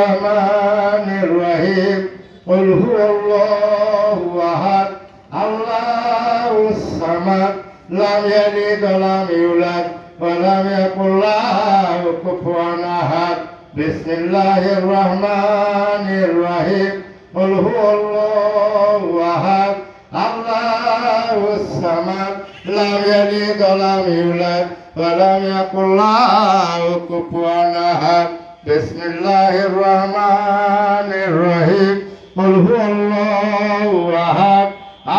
الرحمن الرحيم قل هو الله أحد الله الصمد لم يلد ولم يولد ولم يكن له كفوا أحد بسم الله الرحمن الرحيم قل هو الله أحد الله الصمد لم يلد ولم يولد ولم يكن له كفوا أحد بسم الله الرحمن الرحيم قل هو الله أحد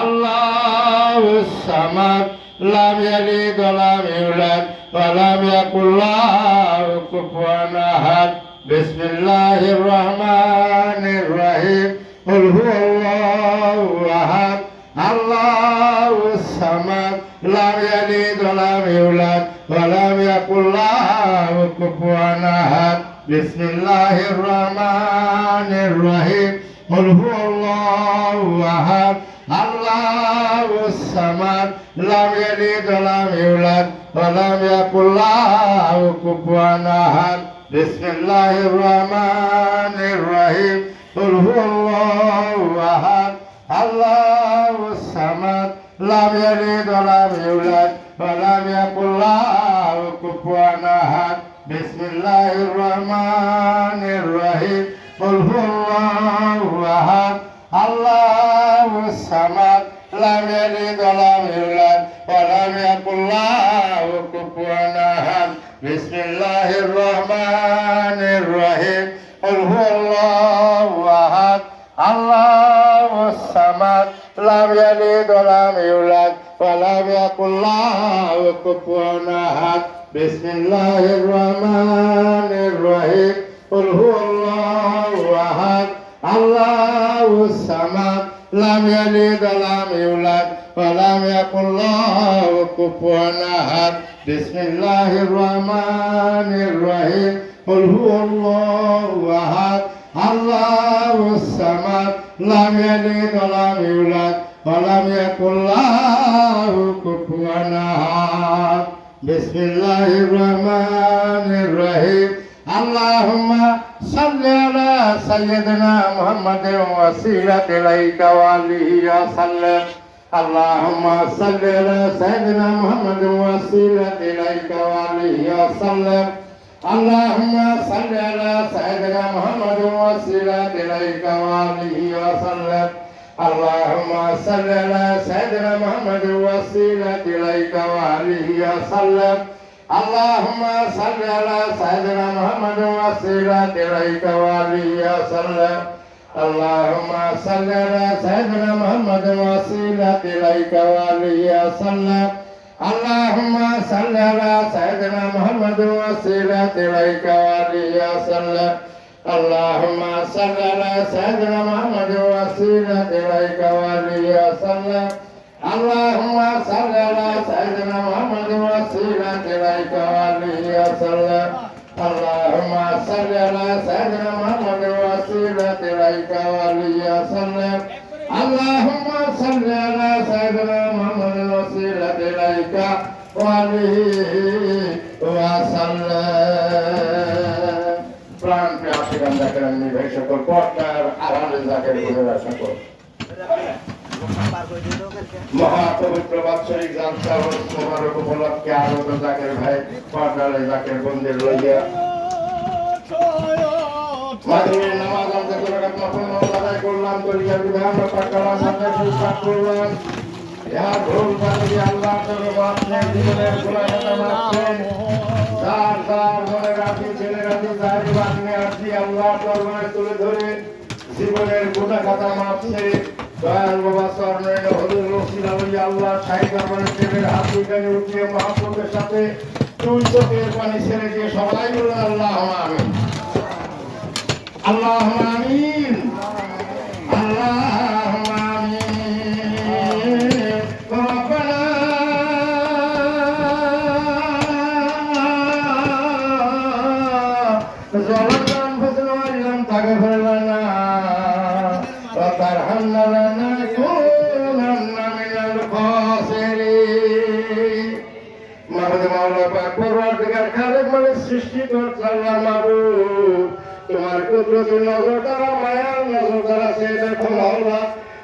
الله الصمد لم يلد ولم يولد ولم يكن له كفوا أحد بسم الله الرحمن الرحيم قل هو الله أحد الله الصمد لم يلد ولم يولد ولم يكن له كفوا أحد بسم الله الرحمن الرحيم قل هو الله أحد الله الصمد لم يلد ولم يولد ولم يكن له كفوا أحد بسم الله الرحمن الرحيم قل هو الله أحد الله الصمد لم يلد ولم يولد ولم يكن له كفوا أحد بسم الله الرحمن الرحيم قل هو الله أحد الله الصمد لم يلد ولم يولد ولم يكن له كفوا أحد بسم الله الرحمن الرحيم قل هو الله أحد الله الصمد لم يلد ولم يولد ولم يكن له كفوا أحد بسم الله الرحمن الرحيم قل هو الله أحد الله الصمد لم يلد ولم يولد ولم يكن له كفوا أحد بسم الله الرحمن الرحيم قل هو الله أحد الله الصمد لم يلد ولم يولد ولم يكن له كفوا أحد بسم الله الرحمن الرحيم اللهم صل على سيدنا محمد وسيلة إليك وآله وسلم اللهم صل على سيدنا محمد وسيلة إليك وآله وسلم اللهم صل على سيدنا محمد وسيلة إليك وآله وسلم اللهم صل على سيدنا محمد وسيلة إليك وآله وسلم اللهم صل على سيدنا محمد وسيلة إليك وآله وسلم اللهم صل على سيدنا محمد وسيلة إليك وآله وسلم اللهم صل على سيدنا محمد وسيلة إليك وآله وسلم اللهم صل على سيدنا محمد وسيلة إليك وآله وسلم اللهم صل على سيدنا محمد وسيلة إليك وآله وسلم اللهم صل على سيدنا محمد وسيلة إليك وآله وسلم اللهم صل على سيدنا محمد وسيلة إليك وآله وسلم প্রাণ প্রিয় জাকের নির্বাহী সকল পটনার আরামে জাকের গুণেরা সকল মহাপবিত্র বাৎসরিক যাত্রা মোবারক উপলক্ষে আগত জাকের ভাই পটনারে জাকের বন্দির লইয়া মাগরিবের নামাজ আদায় করে নফল আদায় করলাম কলিয়ার বিধান পাঠ করলাম সাথে পাঠ করলাম ইয়া ভুল বানিয়ে আল্লাহ তাআলা আপনার জীবনের গুনাহটা মাফ করেন যার যার মনে রাখি ছেলে রাখি যারি বানিয়ে আসি আল্লাহ দরবারে তুলে ধরে জীবনের গুনাহ খাতা মাফ করে দয়াল বাবা চরণে হযুর রসুল আল্লাহ শাহী দরবারে ছেলের হাত দুইখানে উঠিয়ে মহাপ্রভুর সাথে দুই চোখের পানি ছেড়ে দিয়ে সবাই বলুন আল্লাহুম্মা আমিন আল্লাহুম্মা আমিন আল্লাহুম্মা আমিন রব্বানা যালানা আনফুসানা ওয়া ইল্লাম তাগফির লানা ওয়া তারহামনা লানাকুনান্না মিনাল খাসিরিন মাহমুদ মাওলানা পাক পরওয়ারদিগার খালেক মানে সৃষ্টি করতে আল্লাহ মাবুদ তোমার কত কুদরতি নজর দ্বারা মায়ার নজর দ্বারা সে দেখো মাওলা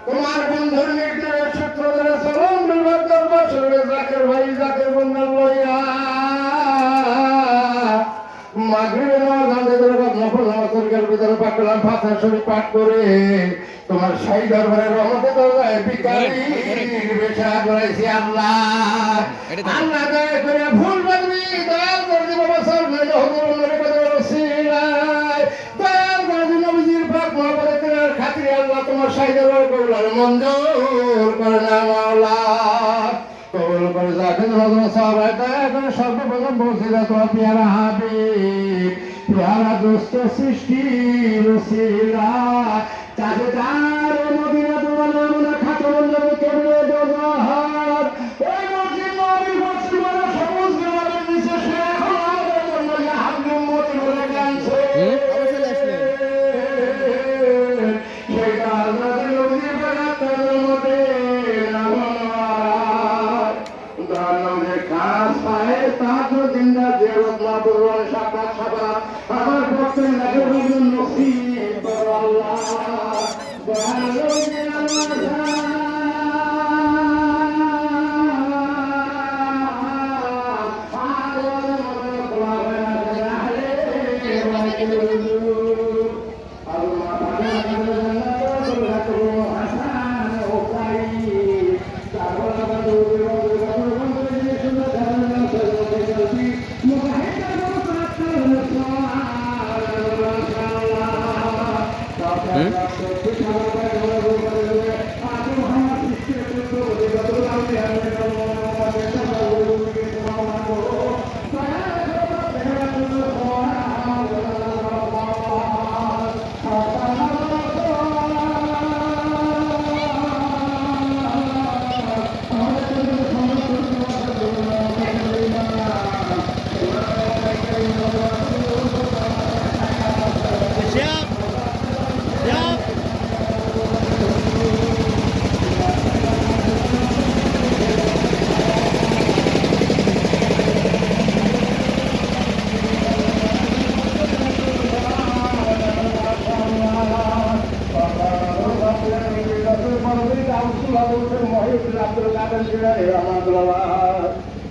তোমার বন্ধুর নির্দেশ সূত্র ধরে সালাম বিলবাদ দরবার শরীফে জাকের ভাই জাকের বন্ধন লইয়া মাগরিবের নামাজ আনতে ধরে নফল নামাজ তরকার ভিতরে পাঠ করলাম ফাতিহা শরীফ পাঠ করে তোমার শাহী দরবারের রহমতে দরজায় ভিখারির বেশে করেছি আল্লাহ আল্লাহ দয়া করে ভুল বাদবি দয়াল করে বাবা সামনে হুজুর নবী কদর রসিলায় দয়াল করে নবীজির পাক মহব্বতের খাতিরে আল্লাহ তোমার শাহী দরবার কবুল মঞ্জুর করে না মাওলা কবুল করে যাকে নজর সাহাবায়ে দয়া করে সর্বপ্রথম বলছিলা তোমার পেয়ারা হাবিব পেয়ারা দোস্ত সৃষ্টি রসিলা তাজদার মদিনা তোমার নামনা খাতুন নবী কেবলে দরবার ওই মসজিদ নবী মসজিদ বড় সবুজ গ্রামের নিচে শেখ আমাদের জন্য হাবিব মতি বলে গানছে সেই তাজদার নবী বরাতের মধ্যে নামার দানবে কাজ পায় তাজ জিন্দা দেবত মাবরুর সাকাত সাবা আমার পক্ষে লাগে বন্ধু নসিব আল্লাহ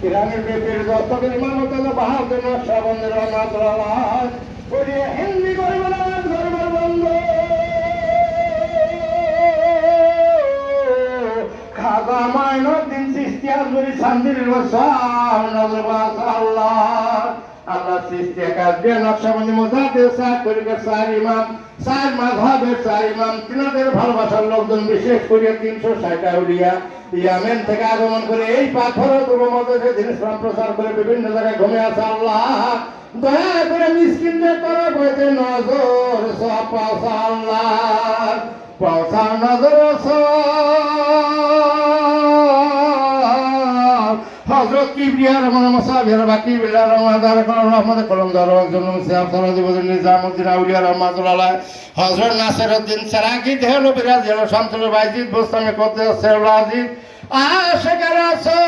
ইরানের বেপের দস্তকের মানবতা বাহাদুর নকশবন্দের রহমাতুল্লাহ ওরে হিন্দি গরিবের গরিবের বন্ধু খাজা মাইনুদ্দিন চিশতি আজমিরি শান্তির ওয়াসাল নজরবাস আল্লাহ আল্লাহ চিশতি কাজে নকশবন্দি মুজাদ্দিদ সাহেব করিকে চার ইমাম চার মাযহাবের চার ইমাম তিনাদের ভালোবাসার লোকজন বিশেষ করে 360 আউলিয়া ইয়ামেন থেকে আগমন করে এই পাথরের মধ্যে দিন ইসলাম প্রচার করে বিভিন্ন জায়গায় ঘুরে আসে আল্লাহ দয়া করে মিসকিনদের তরফ হইতে নজর পৌঁছা আল্লাহ পৌঁছা নজর হযরত কিবরিয়া রহমান মুসাফির বাকি বিল্লাহ রহমান রহমতে কলম দরওয়াজ জন্য সিয়াম সরাদিবুদ্দিন নিজামউদ্দিন আউলিয়া রহমাতুল্লাহ হযরত নাসিরউদ্দিন সারাকি দেহলো বিরাজ জেলা শামসুল বাইজিদ বোস্তামি করতে সেরুল আজিজ আশিক রাসূল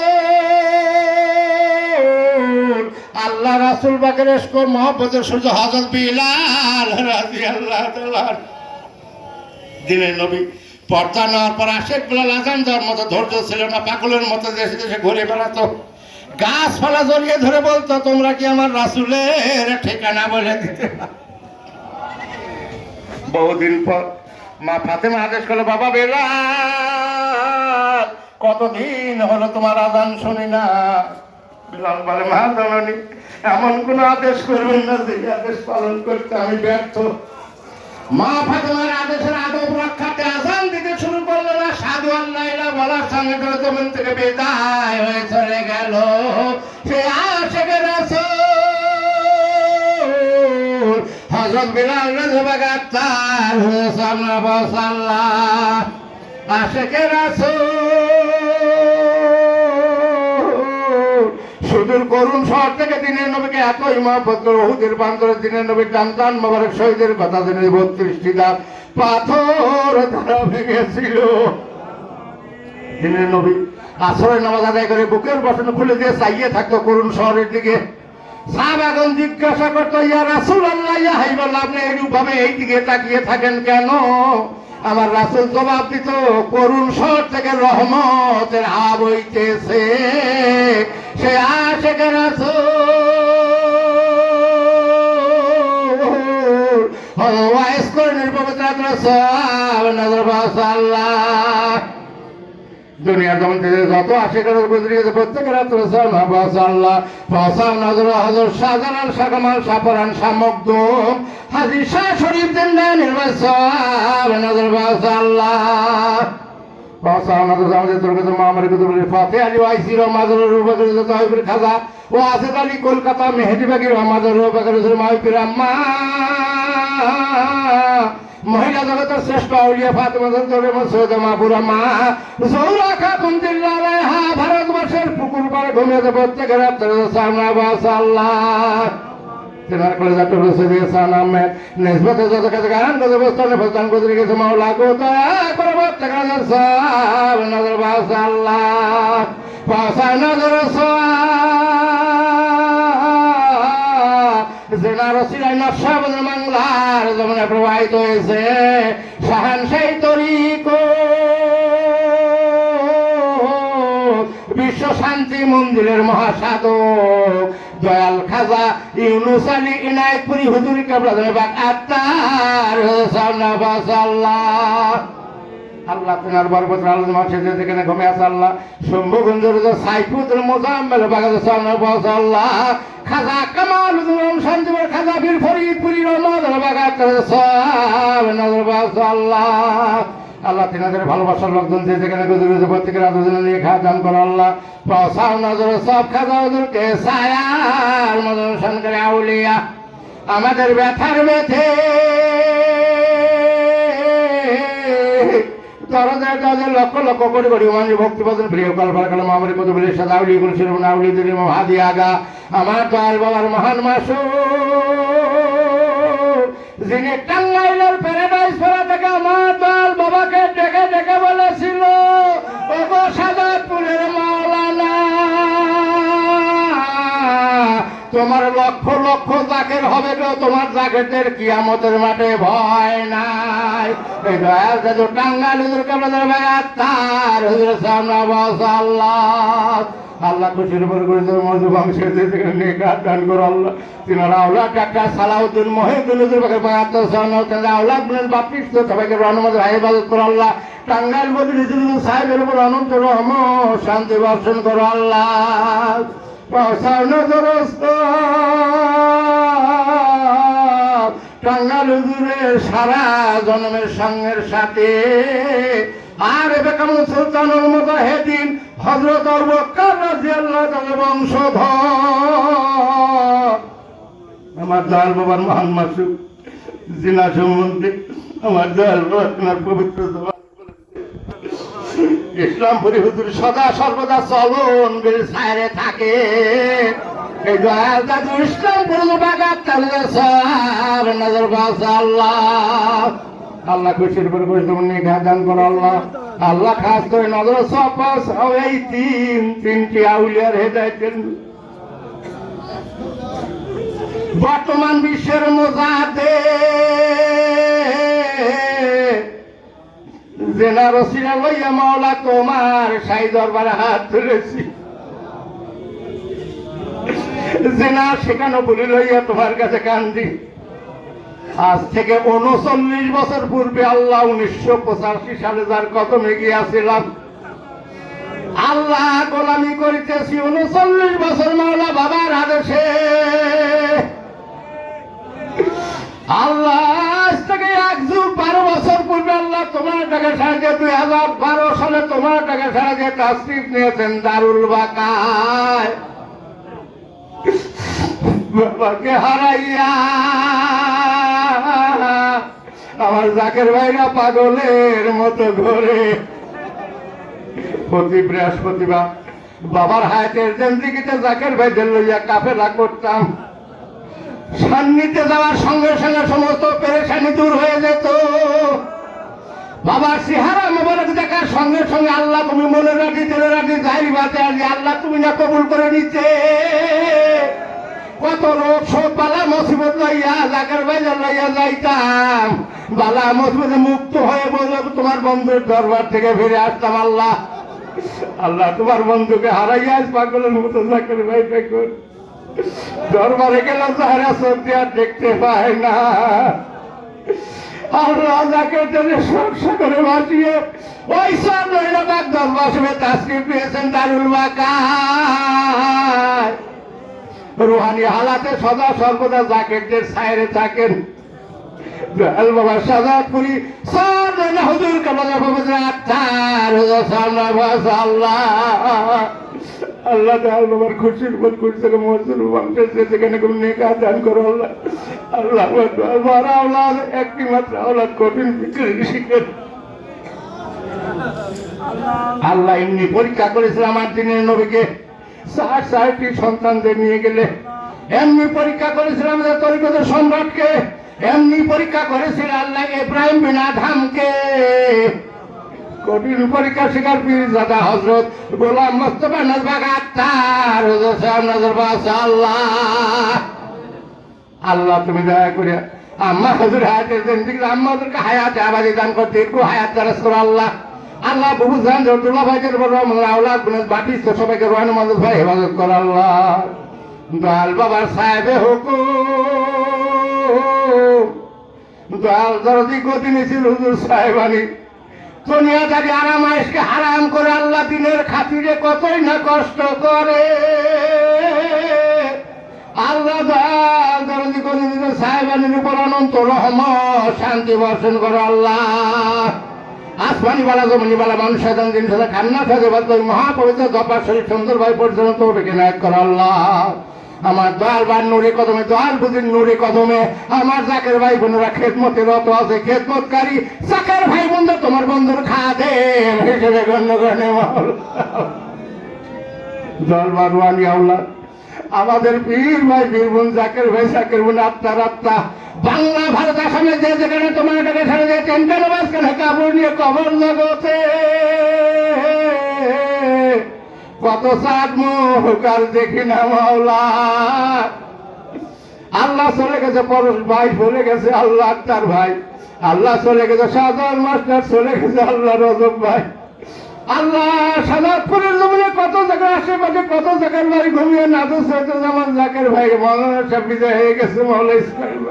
আল্লাহ রাসূল পাকের ইশক ও মহব্বতের সূর্য হযরত বিলাল রাদিয়াল্লাহু তাআলা দিনের নবী পর্দা নেওয়ার পর আশিক বিলাল আযান দেওয়ার মতো ধৈর্য ছিল না পাগলের মতো দেশে দেশে ঘুরে বেড়াতো গাছপালা জড়িয়ে ধরে বলতো তোমরা কি আমার রাসূলের ঠিকানা বলে দিতে বহুদিন পর মা ফাতেমা আদেশ করলো বাবা বিলাল কতদিন হলো তোমার আযান শুনি না বিলাল বলে মা জননী এমন কোন আদেশ করবেন না যে আদেশ পালন করতে আমি ব্যর্থ মা ফাতেমার আদেশের আদব রক্ষাতে আযান দিতে শুরু করলো না সাধু আল্লাহ ইলা বলার সঙ্গে করে জমিন থেকে বিদায় হয়ে চলে গেল সে আশিক রাসূল হযরত বিলাল রাদিয়াল্লাহু তাআলা সামনে বসাল্লাহ আশিক রাসূল সুদূর করুণ শহর থেকে দিনের নবীকে এতই মহব্বত করে উহুদের প্রান্তরে দিনের নবীর জান মোবারক শহীদের কথা জেনে 32টি দাঁত পাথর দ্বারা ভেঙেছিল দিনের নবী আসরের নামাজ আদায় করে বুকের বসন খুলে দিয়ে চাইয়ে থাকতো করুণ শহরের দিকে সাহাবাগণ জিজ্ঞাসা করতো, ইয়া রাসূলুল্লাহ, ইয়া হাবিবাল্লাহ, আপনি এইরূপ ভাবে এই দিকে তাকিয়ে থাকেন কেন? আমার রাসূল জবাব দিত, করুণ শহর থেকে রহমতের হাওয়া বইতেছে, সে আশিকে রাসূল ওয়াইস করেন পবিত্র আল্লাহ। দুনিয়ার যেমন যত আশিকের গুজরে গেছে প্রত্যেকের আল্লাহ নজর হজর শাহজালাল শাহকামাল শাহপরান শামগ্দ হাজি শাহ শরীফ জিন্দা নির্বাচন নজর আল্লাহ কলকাতা মেহেদিবাগি মহিলা জগতের শ্রেষ্ঠ আউলিয়া ফাতেমা সৈয়দা মা জোহরা খাতুন দিল্লাহ ভারতবর্ষের পুকুর পাড়ে ঘুমিয়ে প্রত্যেকের আল্লাহ তেনার কলেজা টুকরো দিয়ে সালাম নিসবতে যত কাছে গান করে বস্তানে ফস্তান করে গেছে মাওলা গো দয়া করে প্রত্যেকের নজর আল্লাহ পাশা নজর জেনার সিলাই নকশাবন্দি বাংলার জমিনে প্রবাহিত হয়েছে শাহানশাহী তরিকত বিশ্ব শান্তি মন্দিরের মহাসাধক দয়াল খাজা ইউনুস আলী ইনায়েতপুরি হুজুরি কেবলা বাগ আত্মার আল্লাহ আল্লাহ তেনার বরকত আল্লাহ মাসে যেখানে ঘুমিয়ে আছে আল্লাহ শম্ভুগঞ্জের সাইফুদ্দিন মোজাম্মেল বাগাদ আল্লাহ খাজা কামাল শান্তিপুর খাজা বীর ফরিদপুরি রহমত বাগাদ আল্লাহ আল্লাহ তেনাদের ভালোবাসার লোকজন যেখানে গুজরে প্রত্যেকের আদর নিয়ে খাওয়া দান করো আল্লাহ পৌঁছাও নজর সব খাজা হুজুরকে ছায়ার মদন করে আউলিয়া আমাদের ব্যথার বেথে লক্ষ লক্ষ কোটি কোটি মানুষ ভক্তি বদল প্রিয় কল্পাল মামরি কত বলে সাদাউলি গুলশির নাউলি দিলি হাদি আগা আমার দয়াল বাবার মহান মাসু যিনি টাঙ্গাইলের প্যারাডাইস ফেরা থেকে আমার দয়াল বাবাকে ডেকে ডেকে বলেছিল ও গো সাদাতপুরের মাওলানা তোমার লক্ষ লক্ষ জাকের হবে গো, তোমার জাকেরদের কিয়ামতের মাঠে ভয় নাই। এই দয়াল দাদু টাঙ্গাইল হুজুর কেবলাদের ভাই আত্মার হুজুরের সামনে আল্লাহ আল্লাহ খুশির উপর করে মজু বংশের যেখানে নিয়ে দান করো আল্লাহ তিনারা আওলাদ ডাক্তার সালাউদ্দিন মহিউদ্দিন হুজুর ভাই আত্মার সামনে আওলাদ বাপিষ্ট সবাইকে রহমত ভাই ইবাদত করো আল্লাহ টাঙ্গাইল বদল সাহেবের উপর অনন্ত রহমত শান্তি বর্ষণ করো আল্লাহ টাঙ্গাইল হুজুরের সারা জন্মের সঙ্গের সাথে আর বেকামুল সুলতানুল মুজাহিদিন হযরত আবু বকর রাদিয়াল্লাহু তাআলা বংশধর আমার দয়াল বাবার মহান মাসুক জিনা সম্বন্ধে আমার দয়াল বাবার পবিত্র জবান ইসলামপুরি হুজুর সদা সর্বদা চলন সাইরে থাকে এই দয়াল দাদু ইসলামপুর বাগাত নজর আল্লাহ আল্লাহ খুশির উপর খুশি নিয়ে দান করো আল্লাহ আল্লাহ খাস করে নজর সপাস এই তিনটি আউলিয়ার হেদায়েতের বর্তমান বিশ্বের মোজাতে জেনা রসিলা লইয়া মাওলা তোমার সাই দরবারে হাত তুলেছি জেনা শেখানো বলি লইয়া তোমার কাছে কান্দি আজ থেকে 39 বছর পূর্বে আল্লাহ 1985 সালে যার কদমে গিয়াছিলাম আল্লাহ গোলামি করিতেছি 39 বছর মাওলা বাবার আদেশে আল্লাহ আজ থেকে 12 বছর পূর্বে আল্লাহ তোমার টাকা সাহায্যে 2012 সালে তোমার টাকা সাহায্যে তাশরীফ নিয়েছেন দারুল বাকায় বাবাকে হারাইয়া আমার জাকের ভাইরা পাগলের মতো ঘরে প্রতি বৃহস্পতিবার বাবার হায়াতের জিন্দেগিতে জাকের ভাইদের লইয়া কাফেলা করতাম সান্নিধ্যে যাওয়ার সঙ্গে সঙ্গে সমস্ত পেরেশানি দূর হয়ে যেত বাবার চেহারা মোবারক দেখার সঙ্গে সঙ্গে আল্লাহ তুমি মনে রাখি দিলে রাখি জাহির বাতে আল্লাহ তুমি না কবুল করে নিতে কত রোগ শোক বালা মুসিবত লইয়া জাকের বাজার লইয়া যাইতাম, বালা মুসিবতে মুক্ত হয়ে বলব তোমার বন্ধুর দরবার থেকে ফিরে আসতাম। আল্লাহ আল্লাহ তোমার বন্ধুকে হারাইয়া আজ পাগলের মতো জাকের ভাই দেখুন দরবারে গেল তাহারা সত্যি আর দেখতে পায় না। আল্লাহ জাকের জন্য সংসার করে বাঁচিয়ে ওই সব নৈরাবাগ দরবার তাসরিফ পেয়েছেন দারুল বাকায়। রুহানি হালাতে সদা সর্বদা জাকেরদের ছায়রে থাকেন। দয়াল বাবা সাজাদপুরি সব হুজুর কামাল আত্মার আল্লাহ আল্লাহ দয়াল বাবার খুশির উপর খুশি মজুর মানুষের যেখানে কোনো নেকা দান করো আল্লাহ। আল্লাহ দয়াল আওলাদ একটি মাত্র আওলাদ কঠিন বিক্রি শিখেন। আল্লাহ এমনি পরীক্ষা করেছিল আমার দিনের নবীকে, ৬০টি সন্তানদের নিয়ে গেলে এমনি পরীক্ষা করেছিল আমাদের তরিকতের সম্রাটকে, এমনি পরীক্ষা করেছিল আল্লাহ ইব্রাহিম বিন আদহামকে। কঠিন পরীক্ষা শিকার পীরজাদা হযরত গোলাম মুস্তাফা নজরবাগ আত্মার আল্লাহ আল্লাহ তুমি দয়া করে আম্মা হুজুর হায়াতের জিন্দেগি আম্মাদেরকে হায়াত আবাদি দান করতে দীর্ঘ হায়াত দারাজ করো আল্লাহ। আল্লাহ বুবু জান জর্দুল্লাহ ভাইদের বড় আওলাদ বুনেস বাটিস সবাইকে রোহানি মাদুদ ভাই হেফাজত করো আল্লাহ। দয়াল বাবার সাহেবে হুকুম দয়াল দরদি গতি নিছিল হুজুর সাহেবানি দুনিয়াদারি আরাম আয়েশকে হারাম করে আল্লাহ দিনের খাতিরে কতই না কষ্ট করে। আল্লাহ দয়াল দরদি গতি নিছিল সাহেবানির উপর অনন্ত রহমত শান্তি বর্ষণ করো আল্লাহ। আসমানি বালা জমিনি বালা মানুষ সাধারণ দিন সাথে খান্না সাথে মহাপবিত্র দরবার শরীফ সুন্দরভাবে পরিচালনা তৌফিক ইনায়েত করো আল্লাহ। আমার দয়াল বার নুরে কদমে দয়াল বুঝির নুরে কদমে আমার জাকের ভাই বোনেরা খেদমতে রত আছে, খেদমতকারী জাকের ভাই বন্ধু তোমার বন্ধুর খাদেম হিসেবে গণ্য করে দরবার রুহানি আওলাদ আমাদের পীর ভাই বীর বোন জাকের ভাই জাকের বোন আত্মার আত্মা বাংলা ভারত আসামে যে যেখানে তোমার টাকা ছেড়ে দিয়ে টেনশন মাঝখানে কাপড় নিয়ে কবর জগতে কত সাত মুখার দেখি না মাওলা। আল্লাহ চলে গেছে পরশ ভাই চলে গেছে আল্লাহ আক্তার ভাই, আল্লাহ চলে গেছে শাহজাহান মাস্টার চলে গেছে আল্লাহ রজব ভাই। আল্লাহ সাদাতপুরের জমিনে কত জায়গায় আশেপাশে কত জায়গার বাড়ি ঘুমিয়ে নাদুস জামান জাকের ভাই মৌলানা সাহেব বিদায় হয়ে গেছে মাওলা ইসমাইল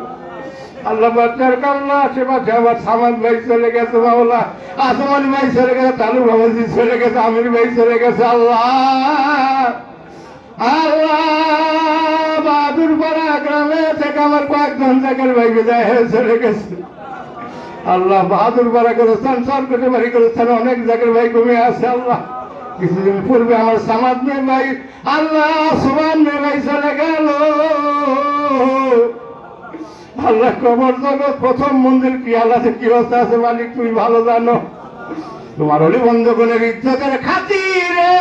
আল্লাহ বাচ্চার কাল্লা আশেপাশে আবার সামাদ ভাই চলে গেছে মাওলা, আসমান ভাই চলে গেছে, তালু বাবাজি চলে গেছে, আমির ভাই চলে গেছে আল্লাহ। আল্লাহ বাহাদুর পাড়া গ্রামে থেকে আমার কয়েকজন জাকের ভাই বিদায় হয়ে চলে গেছে আল্লাহ। বাহাদুর পাড়া করেছেন সরকটে বাড়ি করেছেন অনেক জাকের ভাই ঘুমিয়ে আছে আল্লাহ। কিছুদিন পূর্বে আমার সামাদ মেয়ে ভাই আল্লাহ সুমান মেয়ে ভাই চলে গেল আল্লাহ। কবর জগৎ প্রথম মন্দির কি আল্লাহ কি অবস্থা আছে মালিক তুমি ভালো জানো। তোমার অলি বন্ধুগণের ইজ্জতের খাতিরে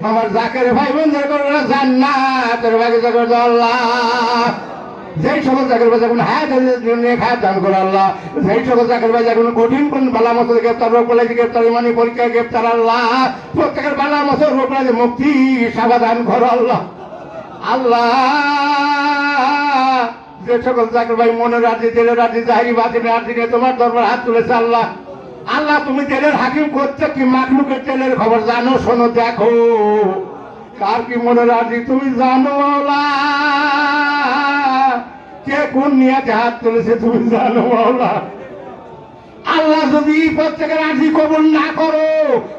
আমার জাকের ভাই বন্ধুর করে জান্নাতের ভাগে করে আল্লাহ। যেই সকল জাকের ভাই যখন হায়াত হায়াত দান করে আল্লাহ, যেই সকল জাকের ভাই যখন কঠিন কোন বালা মতো গ্রেপ্তার রোগ বলে গ্রেপ্তার ইমানি পরীক্ষা গ্রেপ্তার আল্লাহ, প্রত্যেকের বালা মতো রোগ বলে মুক্তি সাবাদান করো আল্লাহ। আল্লাহ যে সকল জাকের ভাই মনে রাজি দিলের রাজি জাহিরি বাতিনের রাজি নিয়ে তোমার দরবার হাত তুলেছে আল্লাহ। আল্লাহ তুমি তেলের হাকিম করছে কি মাখলুকের তেলের খবর জানো শোনো দেখো কার কি মনে রাজি তুমি জানো মাওলা, কে কোন নিয়াতে হাত তুলেছে তুমি জানো মাওলা। আল্লাহ যদি প্রত্যেকের রাজি কবুল না করো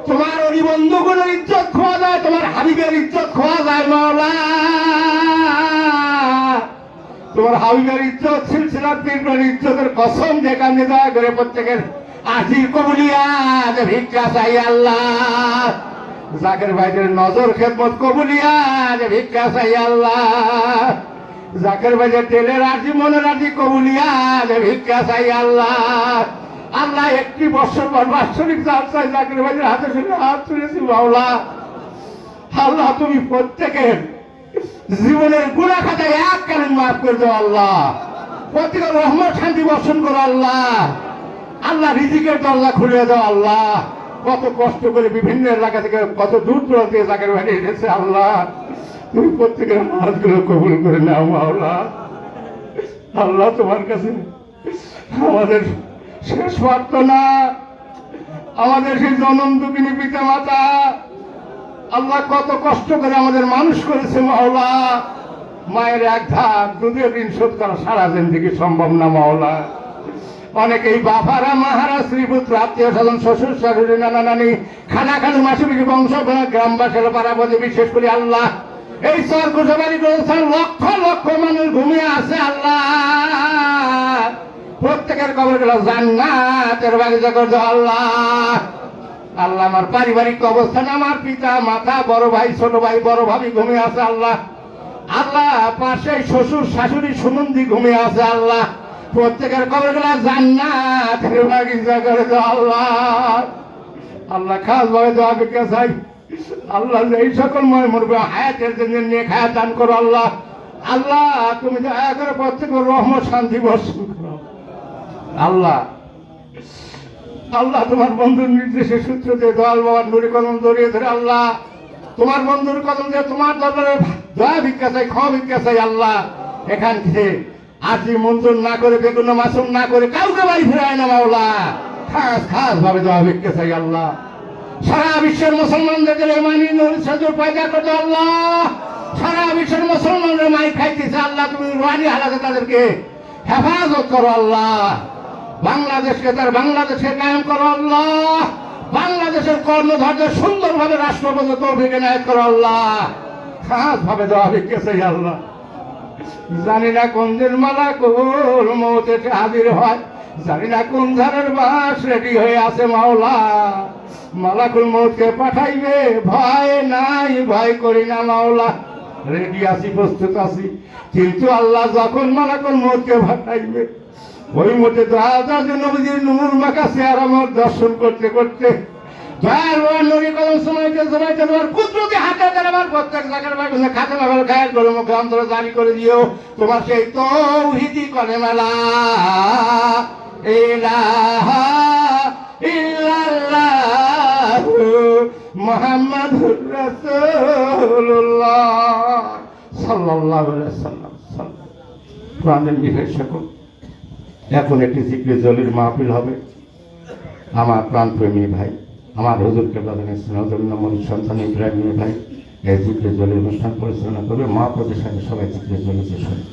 তোমার ওই বন্ধুগুলোর ইজ্জত খোয়া যায়, তোমার হাবিবের ইজ্জত খোয়া যায় মাওলা। তোমার হাবিবের ইজ্জত সিলসিলার পীরের ইজ্জতের কসম যেখানে দয়া করে প্রত্যেকের আজির কবুলিয়াত ভিক্ষা চাই আল্লাহ। জাকের ভাইদের নজর খেদমত কবুলিয়াত ভিক্ষা চাই আল্লাহ। জাকের ভাইদের তেলের আজি মনের আজি কবুলিয়াত ভিক্ষা চাই আল্লাহ। আল্লাহ একটি বছর পর বাৎসরিক জাত চাই জাকের ভাইদের হাতে শুনে হাত তুলেছি মাওলা। আল্লাহ তুমি প্রত্যেকের জীবনের গুনাহ খাতায় এক কালীন মাফ করে দাও আল্লাহ। প্রত্যেকের রহমত শান্তি বর্ষণ করো আল্লাহ। আল্লাহ রিজিকের দরজা খুলে দাও আল্লাহ। কত কষ্ট করে বিভিন্ন এলাকা থেকে কত দূর দূরান্ত এলাকার বাইরে এসেছে আল্লাহ, তুমি প্রত্যেকের হাতগুলো কবুল করে নাও মাওলা। আল্লাহ তোমার কাছে আমাদের শেষ প্রার্থনা, আমাদের সেই জনম দুঃখিনী পিতা মাতা আল্লাহ কত কষ্ট করে আমাদের মানুষ করেছে মাওলা, মায়ের এক ধাপ দুধের ঋণ শোধ করা সারা জিন্দেগি সম্ভব না মাওলা। অনেকেই বাবারা মাহারা শ্রীপুত্র আত্মীয় স্বজন শ্বশুর শাশুড়ি নানা নানি খানা খালু মাসুবিকে বংশ গ্রামবাসীর পাড়াপতি বিশেষ করে আল্লাহ এই সর ঘোষবাড়ি করেছেন লক্ষ লক্ষ মানুষ ঘুমিয়ে আছে আল্লাহ, প্রত্যেকের কবর গেল জান্নাতের বাগিচা করছে আল্লাহ। আল্লাহ আমার পারিবারিক অবস্থান, আমার পিতা মাতা বড় ভাই ছোট ভাই বড় ভাবি ঘুমিয়ে আছে আল্লাহ, আল্লাহ পাশে শ্বশুর শাশুড়ি সুমন্দি ঘুমিয়ে আছে আল্লাহ, প্রত্যেকের কবর গেলা জান্নাতের বাগিচা করে দাও আল্লাহ। আল্লাহ খাস ভাবে দোয়া ভিক্ষা চাই আল্লাহ, এই সকল ময় মরবে হায়াতের জন্য নিয়ে খায়া দান করো আল্লাহ। আল্লাহ তুমি দয়া করে প্রত্যেকের রহমত শান্তি বর্ষণ করো আল্লাহ। আল্লাহ তোমার বন্ধুর নির্দেশের সূত্র দিয়ে দয়াল বাবার নুরি কদম জড়িয়ে ধরে আল্লাহ, তোমার বন্ধুর কদম দিয়ে তোমার দরবারে দয়া ভিক্ষা চাই, ক্ষমা ভিক্ষা চাই আল্লাহ। এখান থেকে আজি মঞ্জুর না করে বেগুন মাসুম না করে কাউকে বাড়ি ফেরায় না মাওলা, খাস খাস ভাবে দোয়া ভিক্ষা চাই আল্লাহ। সারা বিশ্বের মুসলমানদের মানি সাজুর পয়দা করতো আল্লাহ, সারা বিশ্বের মুসলমানদের মাই খাইতেছে আল্লাহ, তুমি রানি হালাতে তাদেরকে হেফাজত করো আল্লাহ। বাংলাদেশকে তার বাংলাদেশকে কায়েম করো আল্লাহ, বাংলাদেশের কর্ণধারকে সুন্দরভাবে রাষ্ট্রপতি তৌফিক এনায়েত করো আল্লাহ। খাস ভাবে দোয়া ভিক্ষা চাই আল্লাহ। জানি না কোন দিন মালাকুল মউত এসে হাজির হয়, জানি না কোন ধারের বাস রেডি হয়ে আছে মাওলা, মালাকুল মউতকে পাঠাইবে ভয় নাই, ভয় করি না মাওলা, রেডি আছি প্রস্তুত আছি। কিন্তু আল্লাহ যখন মালাকুল মউতকে পাঠাইবে ওই মতে নবীজির নূর মাখা চেহারা আমার দর্শন করতে করতে নবী কদম সময়তে সময়তে তোমার কুদরতি হাতে আমার প্রত্যেক জায়গার মাধ্যমে খাতে বাবার গায়ের গরু মুখে অন্তরে জারি করে দিও তোমার সেই তৌহিদি কলেমা লা ইলাহা ইল্লাল্লাহু মুহাম্মাদুর রাসূলুল্লাহ সাল্লাল্লাহু আলাইহি ওয়াসাল্লাম। প্রাণের নিবেশ সকল এখন একটি জিক্রে জলির মাহফিল হবে। আমার প্রাণপ্রেমী ভাই, আমার হুজুরকে বাদানের স্নেহজন্য মনির সন্তান ইব্রাহিম ভাই এই জিক্রে জলির অনুষ্ঠান পরিচালনা করবে। মা প্রতিষ্ঠানে সবাই জিক্রে জলিতে শুনবে।